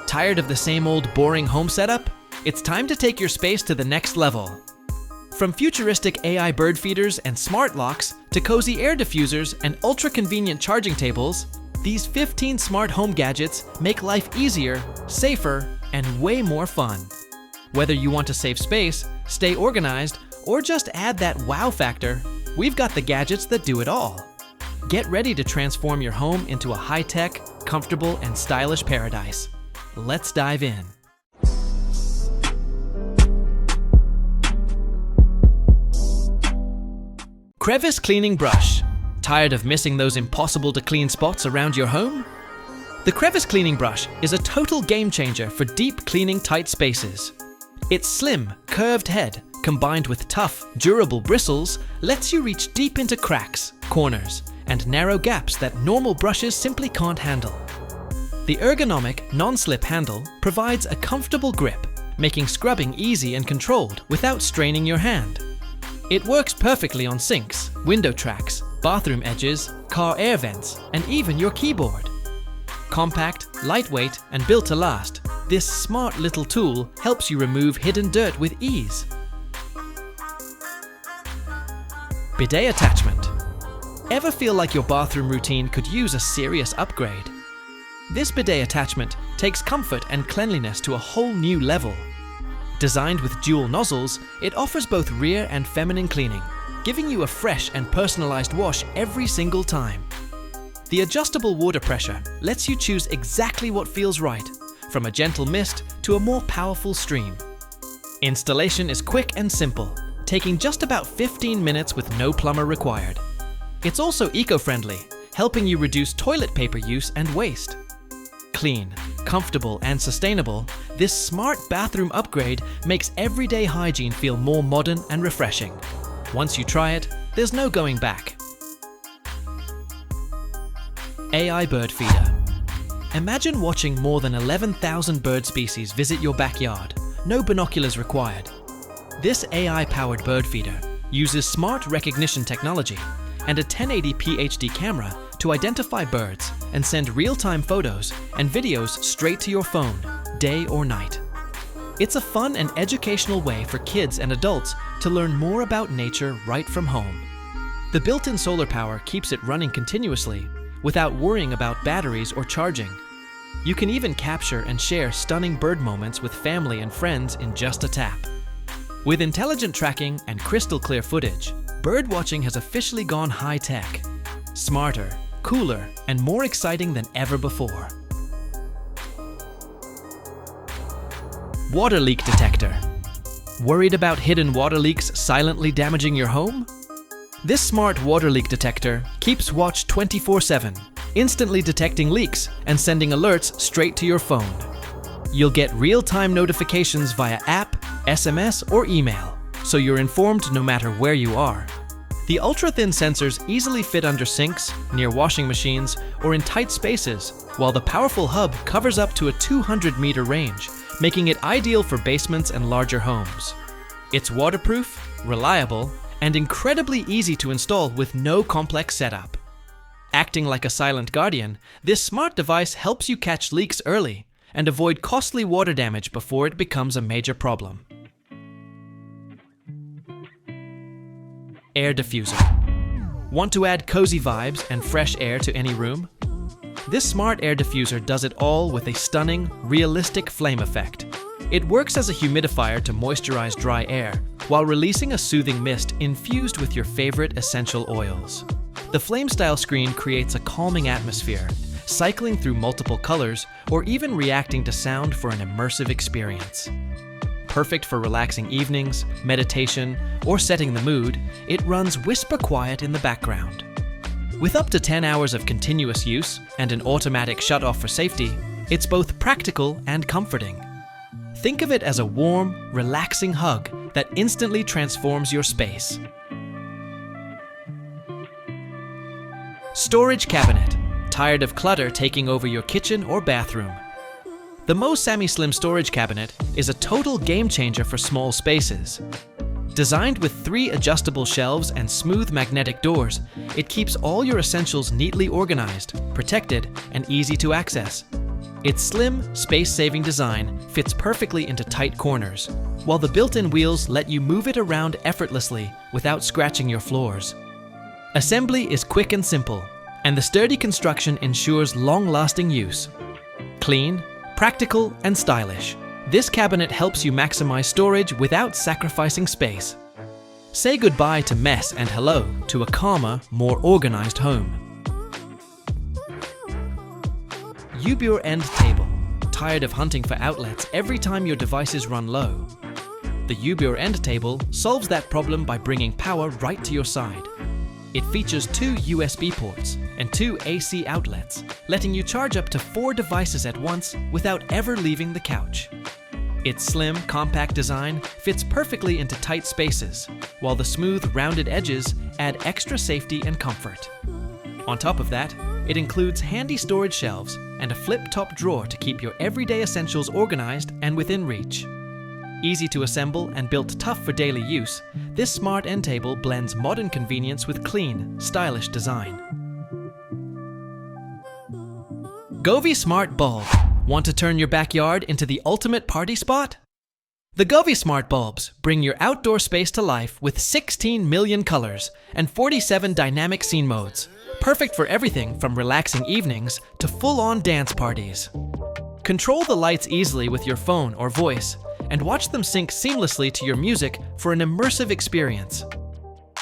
Tired of the same old boring home setup? It's time to take your space to the next level. From futuristic AI bird feeders and smart locks to cozy air diffusers and ultra-convenient charging tables, these 15 smart home gadgets make life easier, safer, and way more fun. Whether you want to save space, stay organized, or just add that wow factor, we've got the gadgets that do it all. Get ready to transform your home into a high-tech, comfortable, and stylish paradise. Let's dive in. Crevice Cleaning Brush. Tired of missing those impossible to clean spots around your home? The Crevice Cleaning Brush is a total game changer for deep cleaning tight spaces. Its slim, curved head, combined with tough, durable bristles, lets you reach deep into cracks, corners, and narrow gaps that normal brushes simply can't handle. The ergonomic, non-slip handle provides a comfortable grip, making scrubbing easy and controlled without straining your hand. It works perfectly on sinks, window tracks, bathroom edges, car air vents, and even your keyboard. Compact, lightweight, and built to last, this smart little tool helps you remove hidden dirt with ease. Bidet attachment. Ever feel like your bathroom routine could use a serious upgrade? This bidet attachment takes comfort and cleanliness to a whole new level. Designed with dual nozzles, it offers both rear and feminine cleaning, giving you a fresh and personalized wash every single time. The adjustable water pressure lets you choose exactly what feels right, from a gentle mist to a more powerful stream. Installation is quick and simple, taking just about 15 minutes with no plumber required. It's also eco-friendly, helping you reduce toilet paper use and waste. Clean, comfortable, and sustainable, this smart bathroom upgrade makes everyday hygiene feel more modern and refreshing. Once you try it, there's no going back. AI Bird Feeder. Imagine watching more than 11,000 bird species visit your backyard, no binoculars required. This AI-powered bird feeder uses smart recognition technology and a 1080p HD camera to identify birds and send real-time photos and videos straight to your phone, day or night. It's a fun and educational way for kids and adults to learn more about nature right from home. The built-in solar power keeps it running continuously without worrying about batteries or charging. You can even capture and share stunning bird moments with family and friends in just a tap. With intelligent tracking and crystal clear footage, birdwatching has officially gone high-tech, smarter, cooler, and more exciting than ever before. Water leak detector. Worried about hidden water leaks silently damaging your home? This smart water leak detector keeps watch 24/7, instantly detecting leaks and sending alerts straight to your phone. You'll get real-time notifications via app, SMS, or email, so you're informed no matter where you are. The ultra-thin sensors easily fit under sinks, near washing machines, or in tight spaces, while the powerful hub covers up to a 200-meter range, making it ideal for basements and larger homes. It's waterproof, reliable, and incredibly easy to install with no complex setup. Acting like a silent guardian, this smart device helps you catch leaks early and avoid costly water damage before it becomes a major problem. Air diffuser. Want to add cozy vibes and fresh air to any room? This smart air diffuser does it all with a stunning, realistic flame effect. It works as a humidifier to moisturize dry air, while releasing a soothing mist infused with your favorite essential oils. The flame-style screen creates a calming atmosphere, cycling through multiple colors or even reacting to sound for an immersive experience. Perfect for relaxing evenings, meditation, or setting the mood, it runs whisper quiet in the background. With up to 10 hours of continuous use and an automatic shut-off for safety, it's both practical and comforting. Think of it as a warm, relaxing hug that instantly transforms your space. Storage cabinet. Tired of clutter taking over your kitchen or bathroom? The Mo Sami Slim storage cabinet is a total game changer for small spaces. Designed with 3 adjustable shelves and smooth magnetic doors, it keeps all your essentials neatly organized, protected, and easy to access. Its slim, space-saving design fits perfectly into tight corners, while the built-in wheels let you move it around effortlessly without scratching your floors. Assembly is quick and simple, and the sturdy construction ensures long-lasting use. Clean, practical, and stylish, this cabinet helps you maximize storage without sacrificing space. Say goodbye to mess and hello to a calmer, more organized home. Ubure End Table. Tired of hunting for outlets every time your devices run low? The Ubure End Table solves that problem by bringing power right to your side. It features 2 USB ports and 2 AC outlets, letting you charge up to 4 devices at once without ever leaving the couch. Its slim, compact design fits perfectly into tight spaces, while the smooth, rounded edges add extra safety and comfort. On top of that, it includes handy storage shelves and a flip-top drawer to keep your everyday essentials organized and within reach. Easy to assemble and built tough for daily use, this smart end table blends modern convenience with clean, stylish design. Govee Smart Bulb. Want to turn your backyard into the ultimate party spot? The Govee Smart Bulbs bring your outdoor space to life with 16 million colors and 47 dynamic scene modes, perfect for everything from relaxing evenings to full-on dance parties. Control the lights easily with your phone or voice, and watch them sync seamlessly to your music for an immersive experience.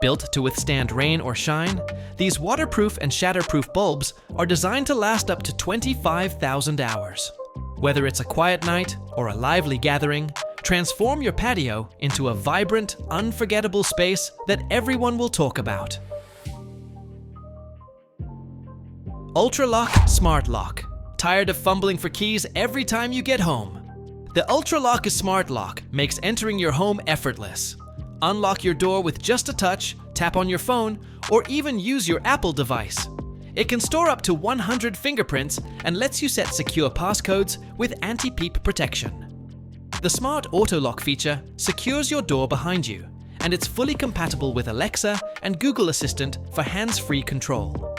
Built to withstand rain or shine, these waterproof and shatterproof bulbs are designed to last up to 25,000 hours. Whether it's a quiet night or a lively gathering, transform your patio into a vibrant, unforgettable space that everyone will talk about. Ultralock Smart Lock. Tired of fumbling for keys every time you get home? The Ultralock Smart Lock makes entering your home effortless. Unlock your door with just a touch, tap on your phone, or even use your Apple device. It can store up to 100 fingerprints and lets you set secure passcodes with anti-peep protection. The Smart Auto Lock feature secures your door behind you, and it's fully compatible with Alexa and Google Assistant for hands-free control.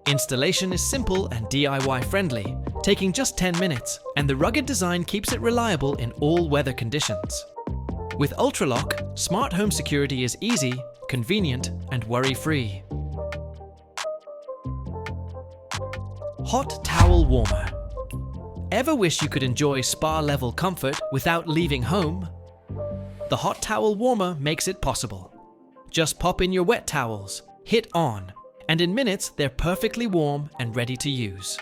Installation is simple and DIY friendly, taking just 10 minutes, and the rugged design keeps it reliable in all weather conditions. With Ultralock, smart home security is easy, convenient, and worry-free. Hot Towel Warmer. Ever wish you could enjoy spa-level comfort without leaving home? The Hot Towel Warmer makes it possible. Just pop in your wet towels, hit on, and in minutes they're perfectly warm and ready to use.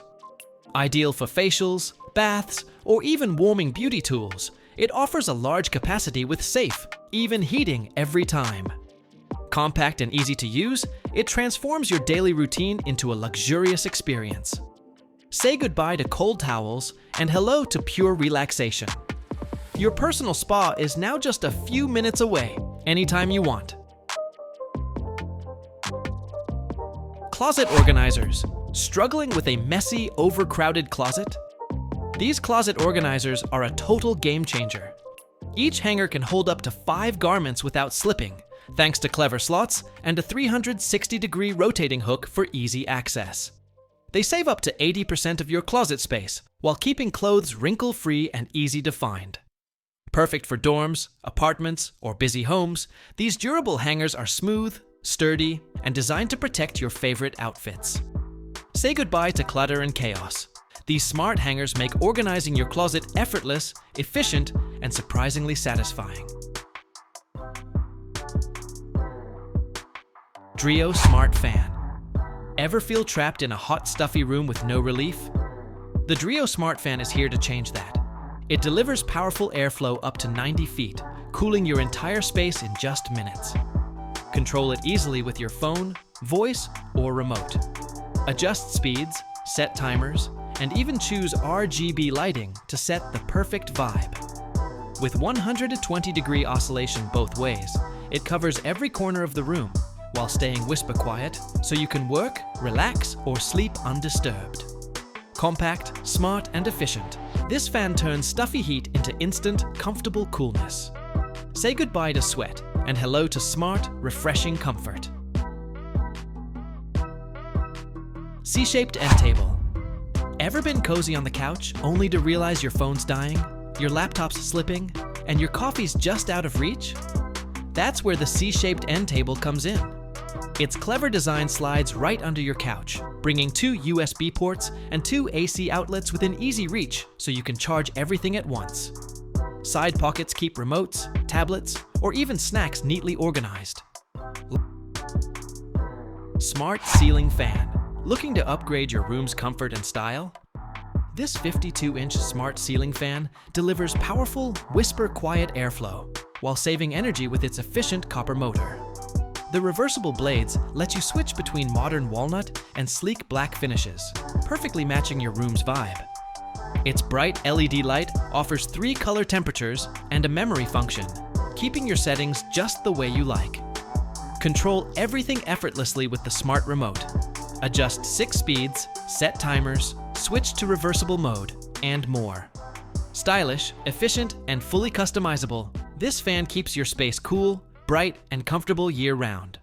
Ideal for facials, baths, or even warming beauty tools, it offers a large capacity with safe, even heating every time. Compact and easy to use, it transforms your daily routine into a luxurious experience. Say goodbye to cold towels and hello to pure relaxation. Your personal spa is now just a few minutes away, anytime you want. Closet organizers. Struggling with a messy, overcrowded closet? These closet organizers are a total game changer. Each hanger can hold up to 5 garments without slipping, thanks to clever slots and a 360-degree rotating hook for easy access. They save up to 80% of your closet space, while keeping clothes wrinkle-free and easy to find. Perfect for dorms, apartments, or busy homes, these durable hangers are smooth, sturdy, and designed to protect your favorite outfits. Say goodbye to clutter and chaos. These smart hangers make organizing your closet effortless, efficient, and surprisingly satisfying. Drio Smart Fan. Ever feel trapped in a hot, stuffy room with no relief? The Drio Smart Fan is here to change that. It delivers powerful airflow up to 90 feet, cooling your entire space in just minutes. Control it easily with your phone, voice, or remote. Adjust speeds, set timers, and even choose RGB lighting to set the perfect vibe. With 120-degree oscillation both ways, it covers every corner of the room while staying whisper quiet, so you can work, relax, or sleep undisturbed. Compact, smart, and efficient, this fan turns stuffy heat into instant, comfortable coolness. Say goodbye to sweat and hello to smart, refreshing comfort. C-shaped end table. Ever been cozy on the couch only to realize your phone's dying, your laptop's slipping, and your coffee's just out of reach? That's where the C-shaped end table comes in. Its clever design slides right under your couch, bringing 2 USB ports and 2 AC outlets within easy reach so you can charge everything at once. Side pockets keep remotes, tablets, or even snacks neatly organized. Smart ceiling fan. Looking to upgrade your room's comfort and style? This 52-inch smart ceiling fan delivers powerful, whisper-quiet airflow while saving energy with its efficient copper motor. The reversible blades let you switch between modern walnut and sleek black finishes, perfectly matching your room's vibe. Its bright LED light offers 3 color temperatures and a memory function, keeping your settings just the way you like. Control everything effortlessly with the smart remote. Adjust 6 speeds, set timers, switch to reversible mode, and more. Stylish, efficient, and fully customizable, this fan keeps your space cool, bright, and comfortable year-round.